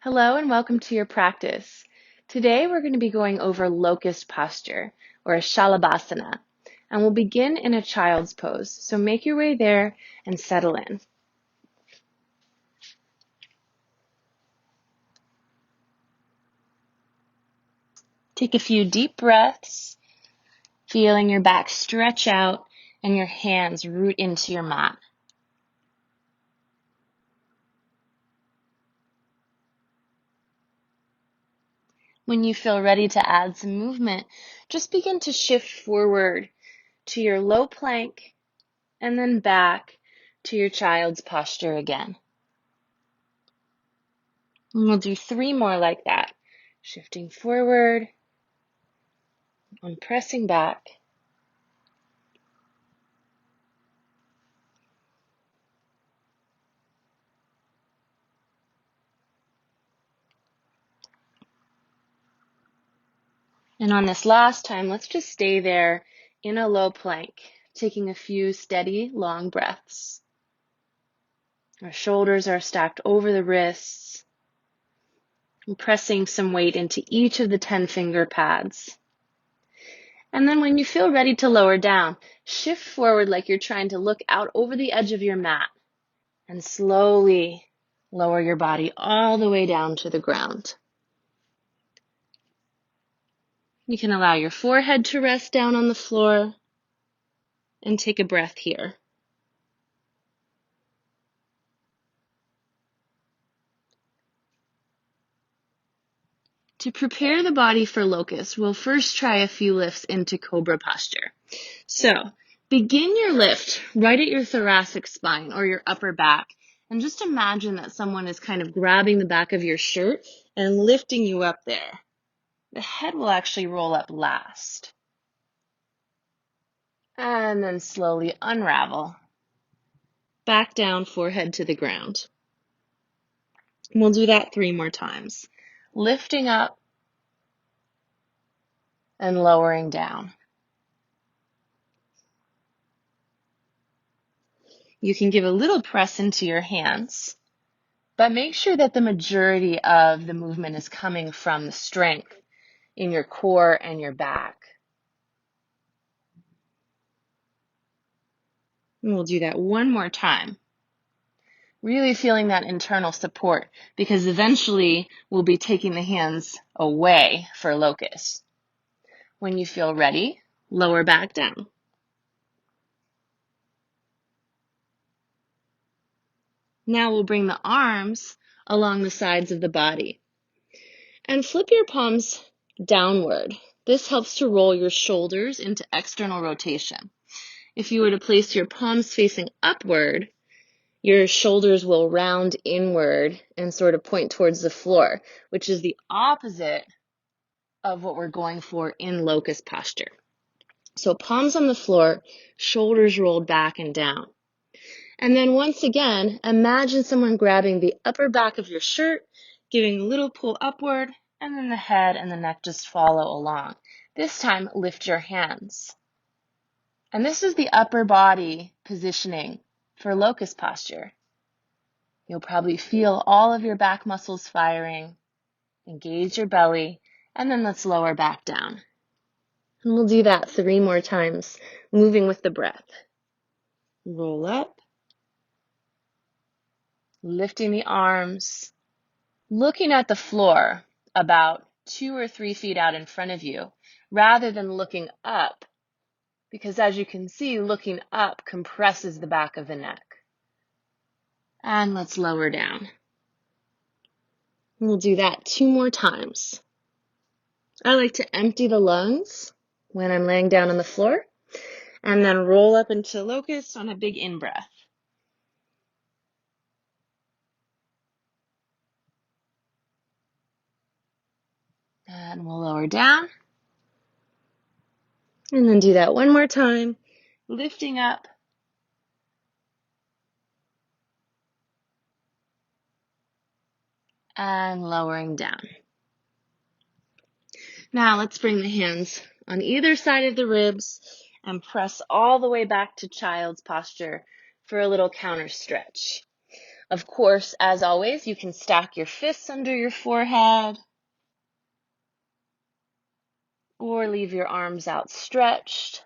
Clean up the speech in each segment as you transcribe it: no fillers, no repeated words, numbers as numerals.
Hello and welcome to your practice. Today we're going to be going over locust posture or a Shalabhasana, and we'll begin in a child's pose. So make your way there and settle in. Take a few deep breaths, feeling your back stretch out and your hands root into your mat. When you feel ready to add some movement, just begin to shift forward to your low plank and then back to your child's posture again. And we'll do 3 more like that. Shifting forward and pressing back. And on this last time, let's just stay there in a low plank, taking a few steady, long breaths. Our shoulders are stacked over the wrists, and pressing some weight into each of the 10 finger pads. And then when you feel ready to lower down, shift forward like you're trying to look out over the edge of your mat and slowly lower your body all the way down to the ground. You can allow your forehead to rest down on the floor and take a breath here. To prepare the body for locust, we'll first try a few lifts into cobra posture. So begin your lift right at your thoracic spine or your upper back. And just imagine that someone is kind of grabbing the back of your shirt and lifting you up there. The head will actually roll up last. And then slowly unravel. Back down, forehead to the ground. We'll do that 3 more times. Lifting up and lowering down. You can give a little press into your hands, but make sure that the majority of the movement is coming from the strength in your core and your back. And we'll do that 1 more time. Really feeling that internal support, because eventually we'll be taking the hands away for locust. When you feel ready, lower back down. Now we'll bring the arms along the sides of the body and flip your palms downward. This helps to roll your shoulders into external rotation. If you were to place your palms facing upward, your shoulders will round inward and sort of point towards the floor, which is the opposite of what we're going for in locust posture. So palms on the floor, shoulders rolled back and down. And then once again, imagine someone grabbing the upper back of your shirt, giving a little pull upward, and then the head and the neck just follow along. This time, lift your hands. And this is the upper body positioning for locust posture. You'll probably feel all of your back muscles firing. Engage your belly, and then let's lower back down. And we'll do that 3 more times, moving with the breath. Roll up, lifting the arms, looking at the floor about 2 or 3 feet out in front of you, rather than looking up, because as you can see, looking up compresses the back of the neck. And let's lower down. We'll do that 2 more times. I like to empty the lungs when I'm laying down on the floor, and then roll up into locust on a big in-breath. And we'll lower down. And then do that 1 more time, lifting up. And lowering down. Now let's bring the hands on either side of the ribs and press all the way back to child's posture for a little counter stretch. Of course, as always, you can stack your fists under your forehead or leave your arms outstretched.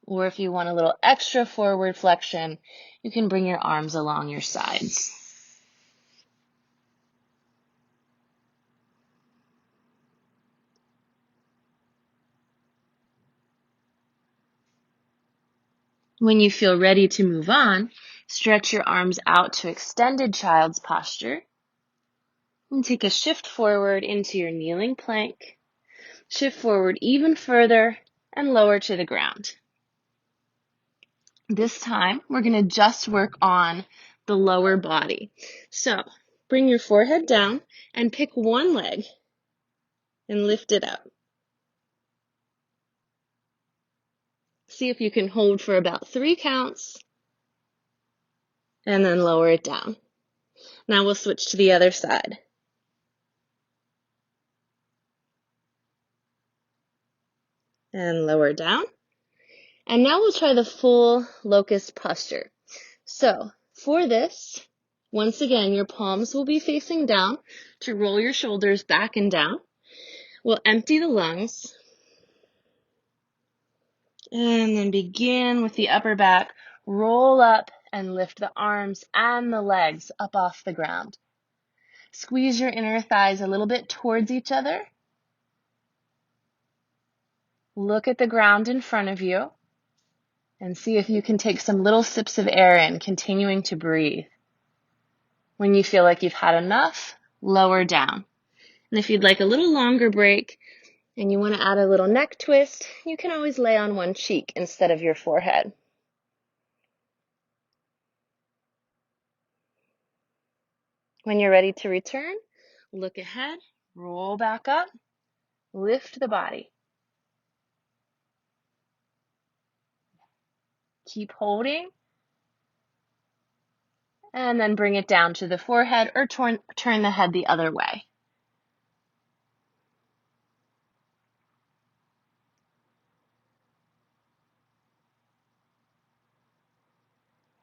Or if you want a little extra forward flexion, you can bring your arms along your sides. When you feel ready to move on, stretch your arms out to extended child's posture and take a shift forward into your kneeling plank. Shift forward even further and lower to the ground. This time, we're going to just work on the lower body. So, bring your forehead down and pick one leg and lift it up. See if you can hold for about 3 counts and then lower it down. Now we'll switch to the other side. And lower down. And now we'll try the full locust posture. So for this, once again, your palms will be facing down to roll your shoulders back and down. We'll empty the lungs. And then begin with the upper back. Roll up and lift the arms and the legs up off the ground. Squeeze your inner thighs a little bit towards each other. Look at the ground in front of you and see if you can take some little sips of air in, continuing to breathe. When you feel like you've had enough, lower down. And if you'd like a little longer break and you want to add a little neck twist, you can always lay on one cheek instead of your forehead. When you're ready to return, look ahead, roll back up, lift the body. Keep holding, and then bring it down to the forehead or turn the head the other way.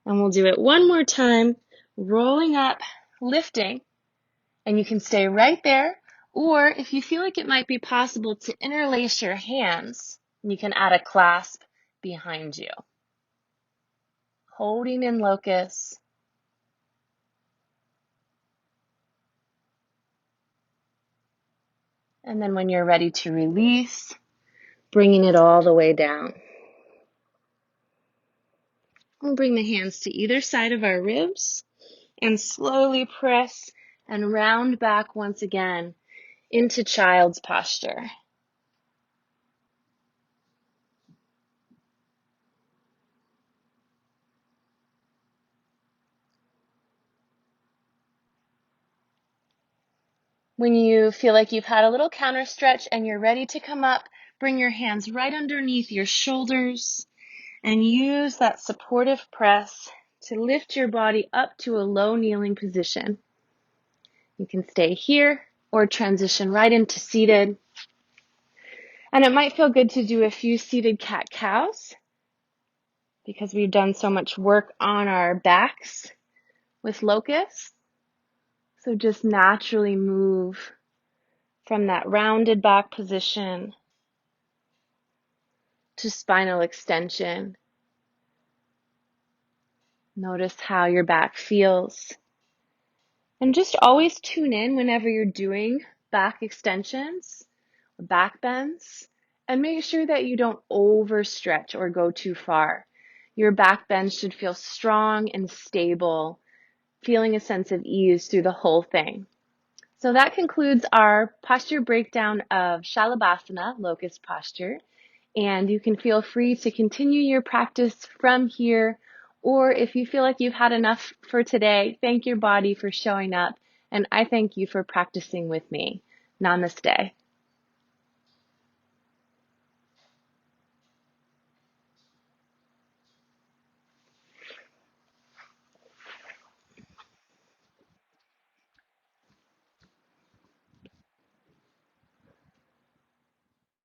And we'll do it one more time, rolling up, lifting, and you can stay right there, or if you feel like it might be possible to interlace your hands, you can add a clasp behind you. Holding in locust. And then when you're ready to release, bringing it all the way down. We'll bring the hands to either side of our ribs and slowly press and round back once again into child's posture. When you feel like you've had a little counter stretch and you're ready to come up, bring your hands right underneath your shoulders and use that supportive press to lift your body up to a low kneeling position. You can stay here or transition right into seated. And it might feel good to do a few seated cat-cows because we've done so much work on our backs with locust. So just naturally move from that rounded back position to spinal extension. Notice how your back feels. And just always tune in whenever you're doing back extensions, back bends, and make sure that you don't overstretch or go too far. Your back bend should feel strong and stable, feeling a sense of ease through the whole thing. So that concludes our posture breakdown of Shalabhasana, locust posture. And you can feel free to continue your practice from here, or if you feel like you've had enough for today, thank your body for showing up, and I thank you for practicing with me. Namaste.